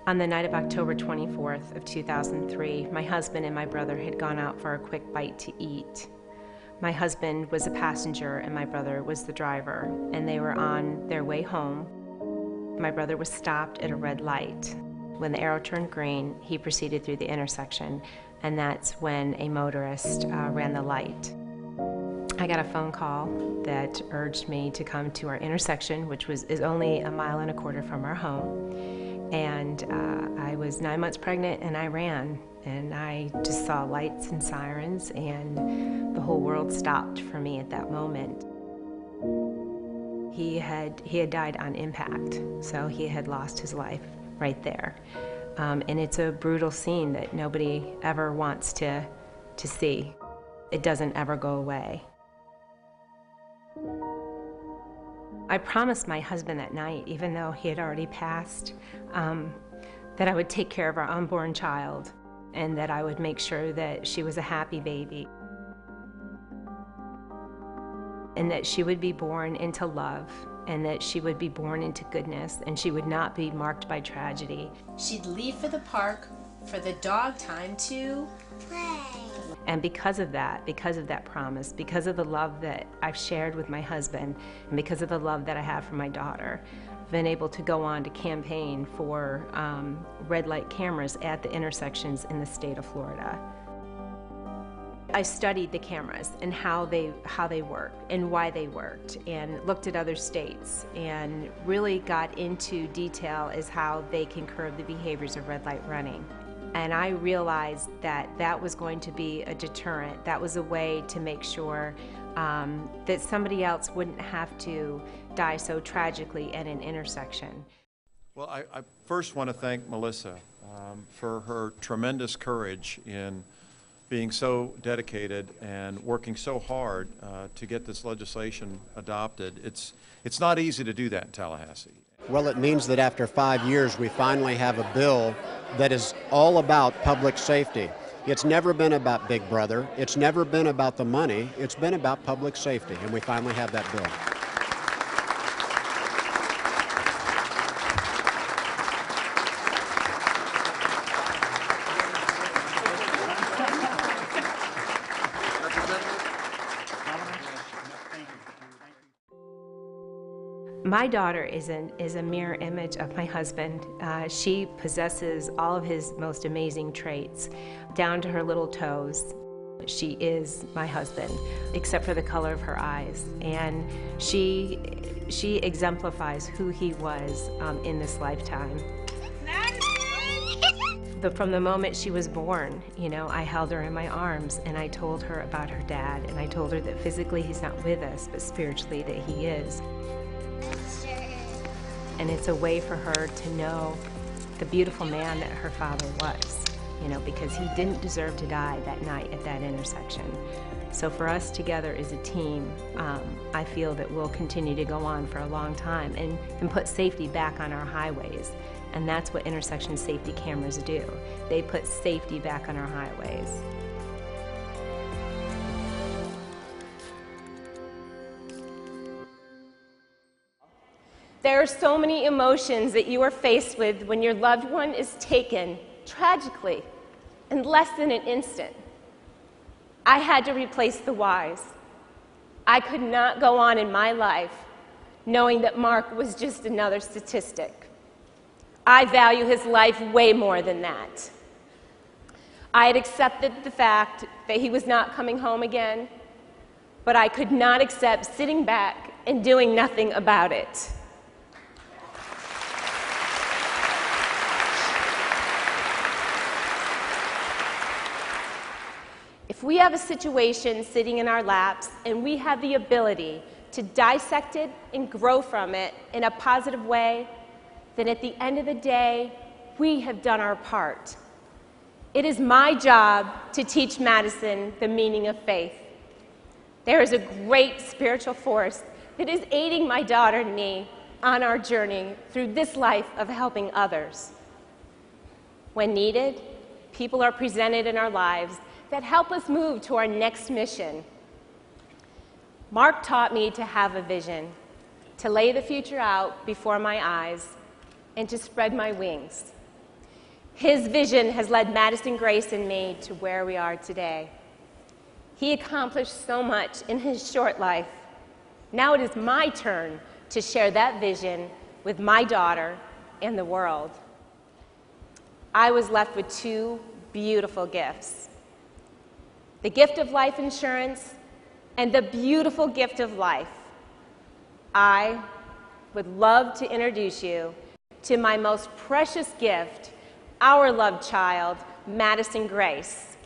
On the night of October 24th of 2003, my husband and my brother had gone out for a quick bite to eat. My husband was a passenger and my brother was the driver, and they were on their way home. My brother was stopped at a red light. When the arrow turned green, he proceeded through the intersection, and that's when a motorist ran the light. I got a phone call that urged me to come to our intersection, which is only 1.25 miles from our home. And I was 9 months pregnant, and I ran, and I just saw lights and sirens, and the whole world stopped for me at that moment. He had died on impact, so he had lost his life right there. And it's a brutal scene that nobody ever wants to see. It doesn't ever go away. I promised my husband that night, even though he had already passed, that I would take care of our unborn child and that I would make sure that she was a happy baby and that she would be born into love and that she would be born into goodness and she would not be marked by tragedy. She'd leave for the park for the dog time to play. And because of that promise, because of the love that I've shared with my husband, and because of the love that I have for my daughter, I've been able to go on to campaign for red light cameras at the intersections in the state of Florida. I studied the cameras and how they worked and why they worked, and looked at other states and really got into detail as how they can curb the behaviors of red light running. And I realized that that was going to be a deterrent. That was a way to make sure that somebody else wouldn't have to die so tragically at an intersection. Well, I first want to thank Melissa for her tremendous courage in being so dedicated and working so hard to get this legislation adopted. It's not easy to do that in Tallahassee. Well, it means that after 5 years, we finally have a bill that is all about public safety. It's never been about Big Brother. It's never been about the money. It's been about public safety, and we finally have that bill. My daughter is a mirror image of my husband. She possesses all of his most amazing traits, down to her little toes. She is my husband, except for the color of her eyes. And she exemplifies who he was in this lifetime. From the moment she was born, I held her in my arms and I told her about her dad, and I told her that physically he's not with us, but spiritually that he is. And it's a way for her to know the beautiful man that her father was, because he didn't deserve to die that night at that intersection. So for us together as a team, I feel that we'll continue to go on for a long time and put safety back on our highways. And that's what intersection safety cameras do. They put safety back on our highways. There are so many emotions that you are faced with when your loved one is taken, tragically, in less than an instant. I had to replace the whys. I could not go on in my life knowing that Mark was just another statistic. I value his life way more than that. I had accepted the fact that he was not coming home again, but I could not accept sitting back and doing nothing about it. If we have a situation sitting in our laps and we have the ability to dissect it and grow from it in a positive way, then at the end of the day, we have done our part. It is my job to teach Madison the meaning of faith. There is a great spiritual force that is aiding my daughter and me on our journey through this life of helping others. When needed, people are presented in our lives that help us move to our next mission. Mark taught me to have a vision, to lay the future out before my eyes, and to spread my wings. His vision has led Madison Grace and me to where we are today. He accomplished so much in his short life. Now it is my turn to share that vision with my daughter and the world. I was left with two beautiful gifts: the gift of life insurance and the beautiful gift of life. I would love to introduce you to my most precious gift, our loved child, Madison Grace.